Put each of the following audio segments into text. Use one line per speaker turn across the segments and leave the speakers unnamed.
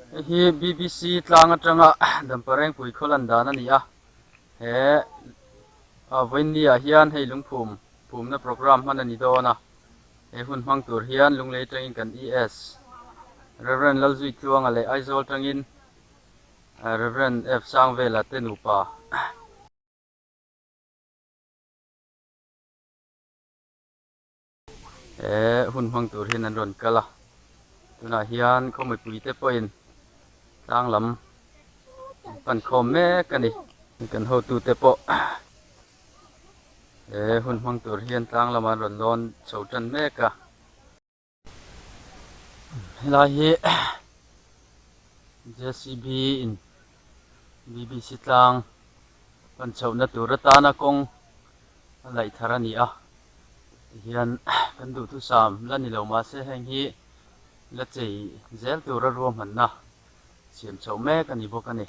hi BBC tlang atanga dampareng pui kholanda na ni a he voin ni a hian hei lungphum phumna program man ani dona he hun hmang tur hian lunglei tangin kan ES Reverend Lalzui Chuang ale Aizol tangin Reverend F Sangvela tenupa hun hmang tur hin an ron kala tuna hian khomoi pui te poin tang lam pan khom me kani kan ho tu te po hun hmang tur hian tang lama ron lon chhotan me ka helai hi JCB in BBC tlang pan chhouna tur atana kong lai tharani a hian kan du tu sam lani lo ma se heng hi la chei zel tur a ruam han na siam chho me kani bokani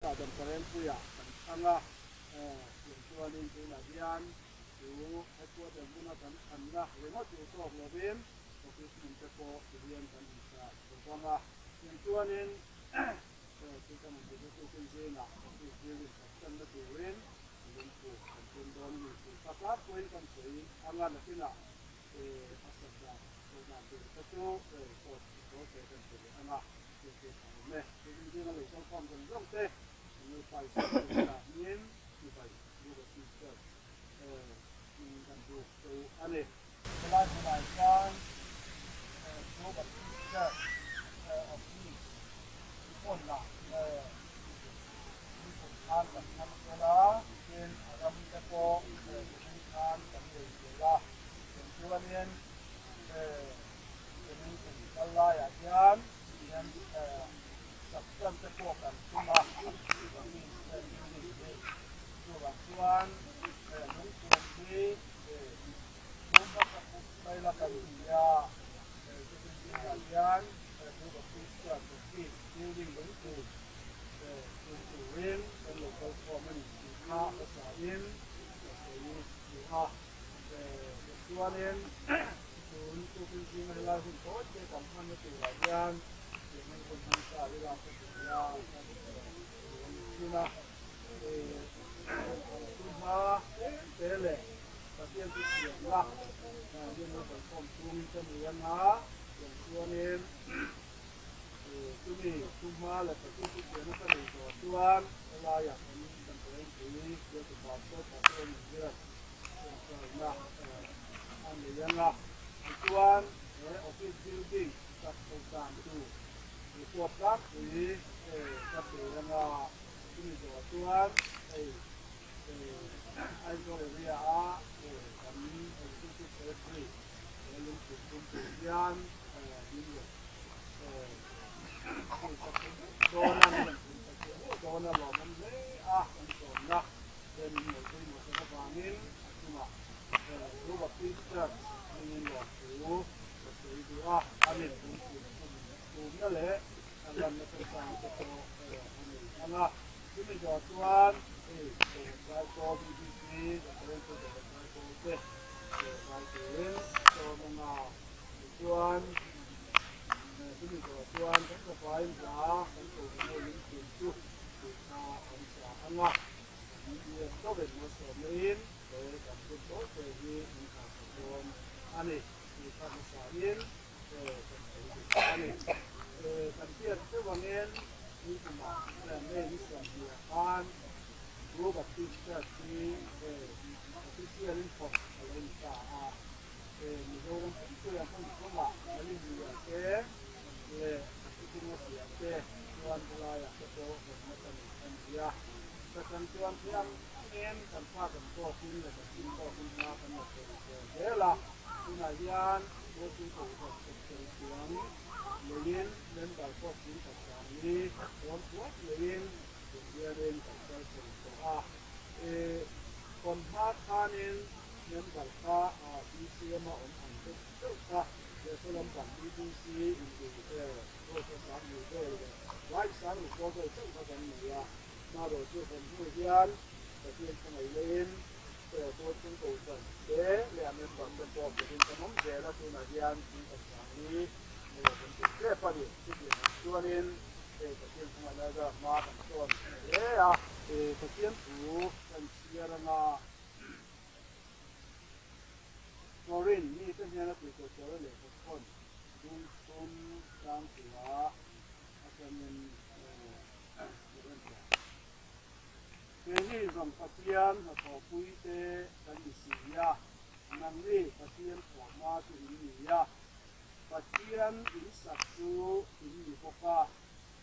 dan karen puya anga yang tuanin ina dian tu ekwa dan guna kan anga lena tu sok lobin okey kita po dian kan bisa bersama yang tuanin kita menjadi tu na okey jadi kan na tuin dan tu kan don ni pasal poin kan sei anga na kina asal na tu tu ko kan sei anga itu me jadi dia nak sok pom dan dong teh Lupai sekolah ingin lupai lupa sistem dan buku aneh selain menaikkan lupa sistem opsi pun lah bukan dan sekolah mungkin ada beberapa bukan dan sekolah dan kemudian kalau ya kan dan substan terpokan cuma tuan mungkin melakukan dia kemudian berpisah berpisah building bentuk turin dan local government kita bersaing kita tuanin untuk mengenal hukum dan menentukan dengan konsumsi adalah kerja kita Tuhan tele tapi yang lah dia nak konsum kemudian yang tuanin ini Tuhan lah tapi dia nak kalau Tuhan layak dan ini dia terpaksa pasal dia nah kemudian lah Tuhan office building tak perusahaan itu dikuatkan ini kemudian lah ini Tuhan Aizol area kami itu sekretari lalu kemudian ini dona loman le dona dan itu masalah bangin cuma lupa pizza ini waktu itu amin punya le alam terkait itu anak ini jatuhan saya kau BBC dan itu saya kau deh saya kirim so mengenal tuan ini tuan kan kepain dah kan tu ini itu kita bisa anak dia tahu masuk main dan itu jadi kita pun aneh kita misalin aneh kan dia tu bangen ini cuma ini sebenarnya kan Robert Fischer di official info lain ka mizoram itu yang pun cuma lain dia ke itu masih ke tuan belaya itu macam dia sekarang tuan yang ingin tanpa tentu pun dan tentu pun akan masuk lah kemudian mungkin tuan lain dan kalau pun ini tuan lain in member ka BCM on ang ka so lam kan BBC in the ko sa ni ko wai san ko ko ka kan ni ya na ro chu kan hu hian ta tien ka ngai len ko chung ko san de le member ka ko ko kan mong de la tu na hian ni ka sa ni ne kan ke pa ni ti chuan in ta tien ka ngai ga ma kan ton ta tien tu kan sia na Morin ni kan hian na tu ko so le ko kon dung ton sang tua akan in Kini zong pasian atau puite dan isia nangli pasian sama tu ini ya pasian ini satu ini poka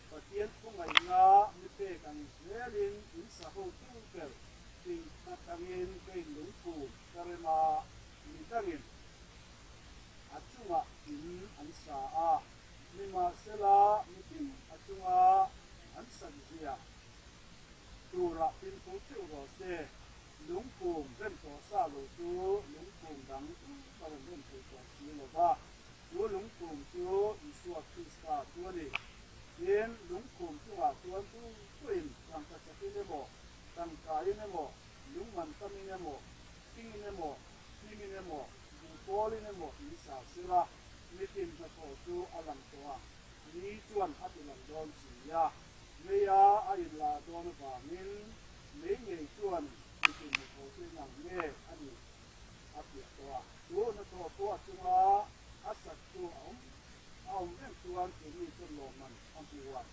pasian pungai nga mite kan selin ini sahu tungkel sing katangin kain lungku karena ini tangin acunga ini ansa lima sela mungkin acunga ansa dia tura pin ko chu ro se lung kum ben to sa lo chu lung kum dang ka ren ben to sa chi lo ba lu lung kum chu isu a krista tu ni yen lung kum chu a tu tu tuin sang ka sa ne mo sang ka ne mo lung man ka ne mo ti ne mo ti ne mo bu ko ne mo i sa sira ni tin ka ko chu alam to a ni chuan atilam don si ya Maya ayin la doon ba min may ngay chuan itin mo ko ng me ani apya to do na to po atuma asak to ang men chuan ni to loman ang tuwa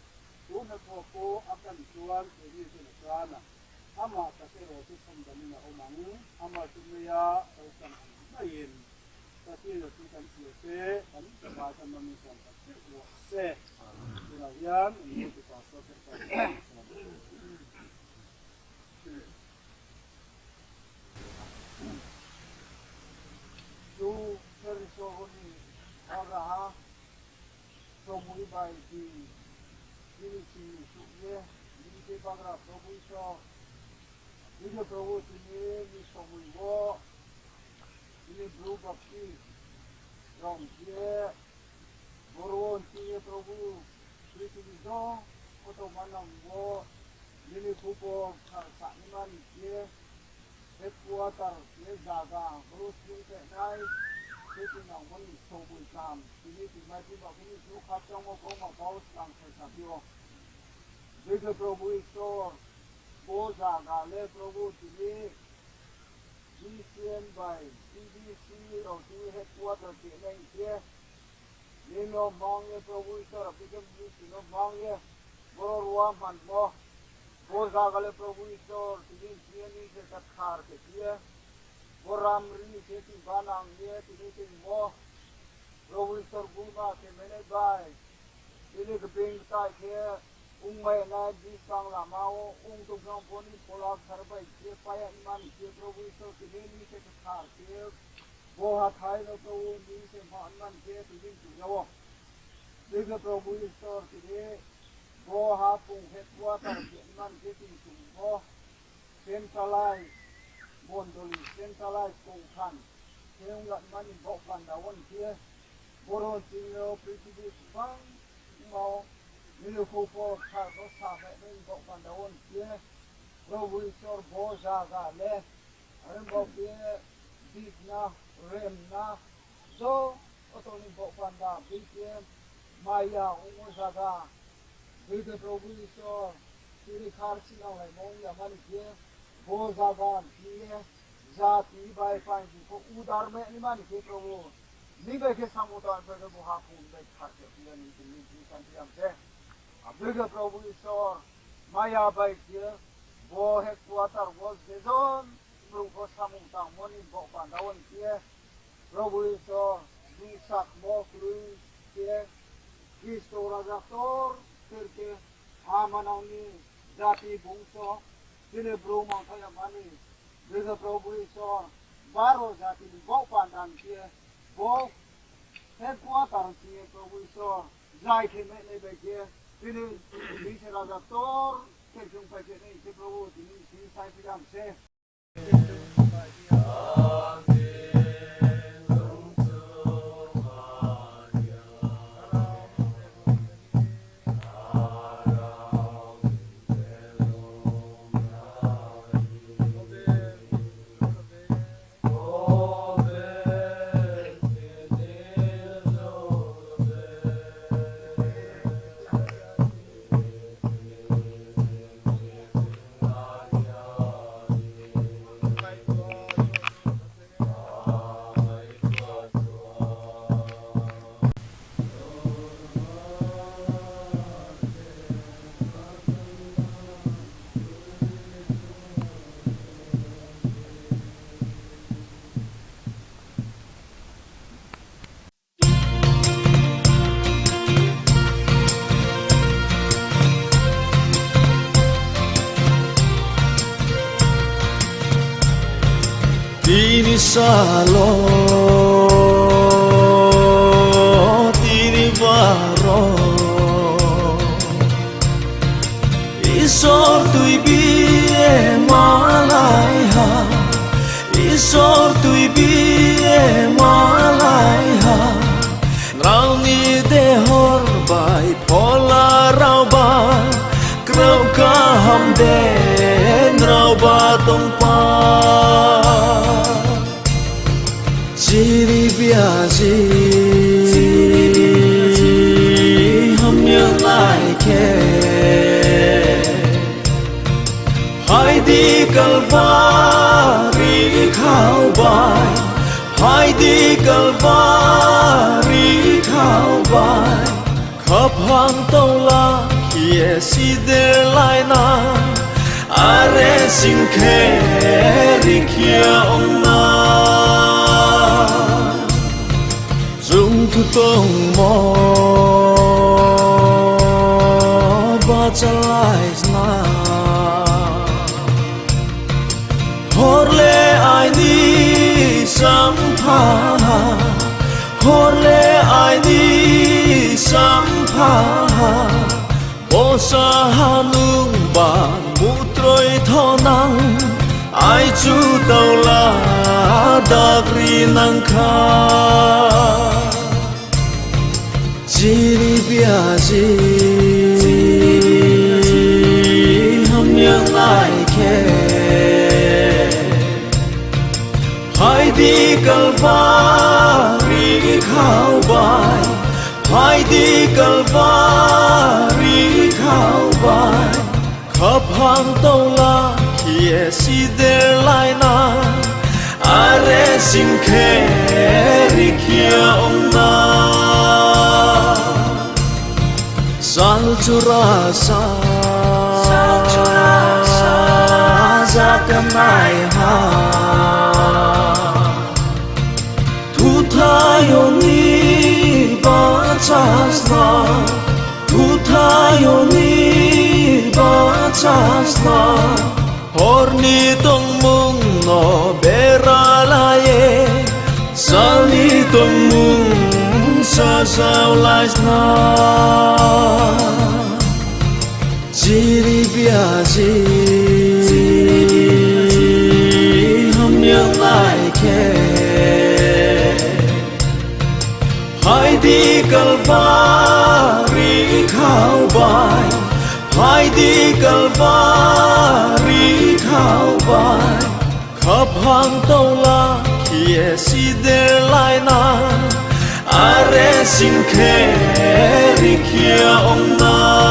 do na to po akan chuan ni to sana ama ta pero to samdani na umang ama tumaya o kan nayin tapi lo kan siete kan ba kan mami kan se Yan, ini dipasok ke tu personi araha somui bai di ini si suye ini di bagra probu so ini probu ini somui wo ini blue bakti rom ye boron tiye probu Pritivizo, atau manang wo, ini kupo sa iman ye, headquarter ye jaga, terus kita naik, kita nak moni sobu sam, ini di mana kita ini tu kacang mo kau mau baus lang sesabio, jika probu itu, bo jaga le probu ini, GCN by BBC atau di headquarter di Indonesia. Nino mangye probu isor apikam nino mangye borwa manmo boza gale probu isor tidin sieni se kathar ke tie boram rini se ti banang ye tidin tin mo probu isor bunga ke mene bai dile ke ping tai ke umai na di sang lamao tu gam poni pola sarbai ke paya iman ke probu isor tidin ni se kathar ke Boha thai no to ni se man man ke tidin tu yo diga probu istor tide boha pung headquarter ke man ke tin tu bo centralize mondoli centralize kong khan keung lat man bo pan da won ke boro tingo pritibi bang mo ni ko po tha ko sa me bo pan da won ke probu istor bo ja ga le are bo ke Digna, Remna, so otoni bopanda, BKM, Maya, Umozaga, Bide Proviso, Siri Karsina, Monga, Manikia, Bozagan, Pie, Zati, by Fancy, Udarme, Maniki, Provo, Nibeke Samutan, Pedro Hapun, make Hakia, in the country, a bigger Proviso, Maya by here, Bo headquarter was the zone. Grupo samutang moni bo pandawan kia probuiso di sak mo cruz kia Kristo rajaktor kirke amanang ni jati bungso sini brumang kaya mani bisa probuiso baro jati ni bo pandang kia bo headquarter kia probuiso zai kime lebe kia sini bisa rajaktor kirkung pakai ni si probu ini si sai pidam se
Tini salo tini varo Isor tui bi e malai ha Isor tui bi e malai ha Rau ni de hor bai pola rau ba Krau ka ham de rau ba tong pa Chiri biaji ham nhớ lại ke Hai đi Calvary khao bài Hai đi Calvary khao bài Khắp hang tàu la kia si de lại na Are sinh khe ri kia ông na Dung thu tông mò ba cha lại na Hor le ai ni sam pha Hor le ai ni sam pha Bo sa hanung ban mu trôi tho nang Ai chu tàu la đạc ri nang kha Chiri biaji ham nhớ lại ke Hai đi Calvary khao bài Hai đi Calvary khao bài Khắp hang tàu la kia si de lại na Are sinh khe ri kia ông na Sal churasa Za kanai ha Thu thayo ni ba chasna Thu thayo ni ba chasna Hor ni tong mung no bera la ye Sal ni tong mung sa sao lai na Chiri biaji ham nhớ lại ke Hai đi Calvary khao bài Hai đi Calvary khao bài Khắp hang tàu la kia si de lại na Are sinh khe ri kia ông na